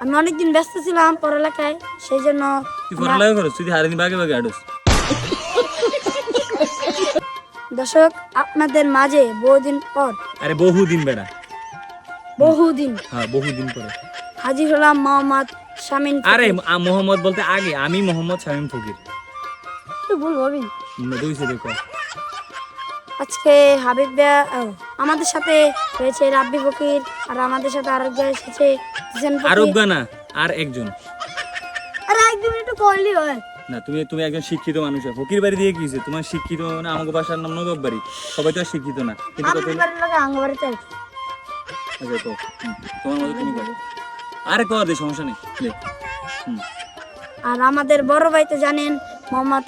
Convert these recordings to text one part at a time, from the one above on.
আমি অনেকদিন ব্যস্ত ছিলাম পড়ালেখায়, সেই জন্য তুই পড়ালেখা করছ, তুই হারিদিন বাগে বাগে আডস। দর্শক আপনাদের মাঝে বহুদিন পর, আরে বহুদিন বেড়া, বহুদিন হ্যাঁ বহুদিন পরে। হাজির হলাম মোহাম্মদ শামীম। আরে মোহাম্মদ বলতে আগে আমি মোহাম্মদ শামীম ফকির। একটু ভুল ভাবি। দুইশো দেখো। আজকে হাবিব ভাইয়া আমাদের সাথে রয়েছে রাব্বি ফকির, আর আমাদের সাথে আরেকজন এসেছে জিসান আরব ফকির। গানা আর একজন। আরে একদম একটু করলি হয় না তুমি তুমি একজন শিক্ষিত মানুষ, ফকির বাড়ি দিয়ে গিয়েছে তোমার শিক্ষিত না, আমাকে বাসার নাম নবাব বাড়ি, সবাই তো আর শিক্ষিত না, কিন্তু কত আমাদের বাড়ির লোকে আঙ্গবাড়িতে আছে। আচ্ছা তো তোমার মতো তুমি করো, আরে কর দে সমস্যা নেই লে। আর আমাদের বড় ভাই তো জানেন মোহাম্মদ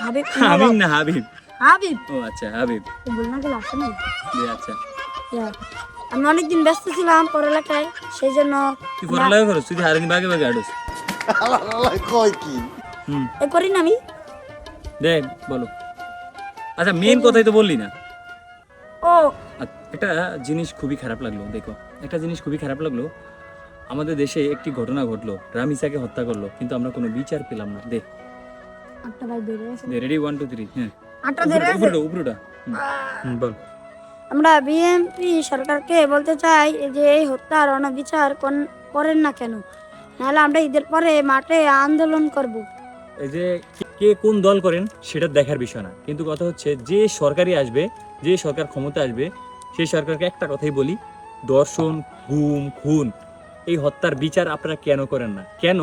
হাবিব হাবিব না হাবিব, হাবিব ও আচ্ছা হাবিব, বল না গেল আসেনি। জি আচ্ছা। আমি অনেকদিন ব্যস্ত ছিলাম পড়ালেখায়, সেই জন্য তুই পড়ালেখা করছ, তুই হারিদিন বাগে বাগে আডস। এ করি না আমি। দে বলো। আচ্ছা মেন কথাই তো বললি না। ও একটা জিনিস খুবই খারাপ লাগলো, দেখো একটা জিনিস খুবই খারাপ লাগলো, আমাদের দেশে একটি ঘটনা ঘটলো, রামিসাকে হত্যা করলো, কিন্তু আমরা কোনো বিচার পেলাম না। দেখ আটটা ভাই বেড়ে আছে, রেডি 1 2 3 হ্যাঁ আটটা বেড়ে আছে। উপরটা উপরটা বল। আমরা বিএনপি সরকারকে বলতে চাই যে এই হত্যার অনবিচার করেন না কেন, নাহলে আমরা ঈদের পরে মাঠে আন্দোলন করব। এই যে কে কোন দল করেন সেটা দেখার বিষয় না, কিন্তু কথা হচ্ছে যে সরকারই আসবে, যে সরকার ক্ষমতা আসবে, সেই সরকারকে একটা কথাই বলি, দর্শন গুম খুন এই হত্যার বিচার আপনারা কেন করেন না? কেন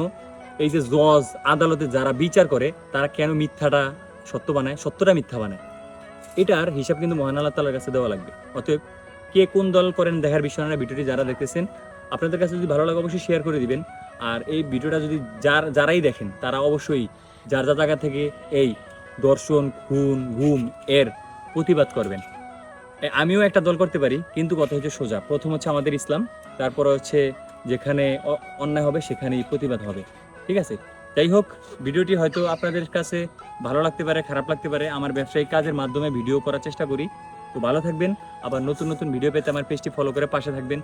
এই যে জজ আদালতে যারা বিচার করে তারা কেন মিথ্যাটা সত্য বানায়, সত্যটা মিথ্যা বানায়? এটার হিসাব কিন্তু মহান আল্লাহ তাআলার কাছে দেওয়া লাগবে। অতএব কে কোন দল করেন দেখার বিষয় না। ভিডিওটি যারা দেখতেছেন আপনাদের কাছে যদি ভালো লাগে অবশ্যই শেয়ার করে দিবেন, আর এই ভিডিওটা যদি যারাই দেখেন তারা অবশ্যই যার যা জায়গা থেকে এই দর্শন খুন গুম এর প্রতিবাদ করবেন। আমিও একটা দল করতে পারি, কিন্তু কথা হচ্ছে সোজা, প্রথম হচ্ছে আমাদের ইসলাম, তারপরে হচ্ছে যেখানে অন্যায় হবে সেখানেই প্রতিবাদ হবে। ঠিক আছে, যাই হোক ভিডিওটি হয়তো আপনাদের কাছে ভালো লাগতে পারে, খারাপ লাগতে পারে। আমার ব্যবসায়িক কাজের মাধ্যমে ভিডিও করার চেষ্টা করি। তো ভালো থাকবেন, আবার নতুন নতুন ভিডিও পেতে আমার পেজটি ফলো করে পাশে থাকবেন।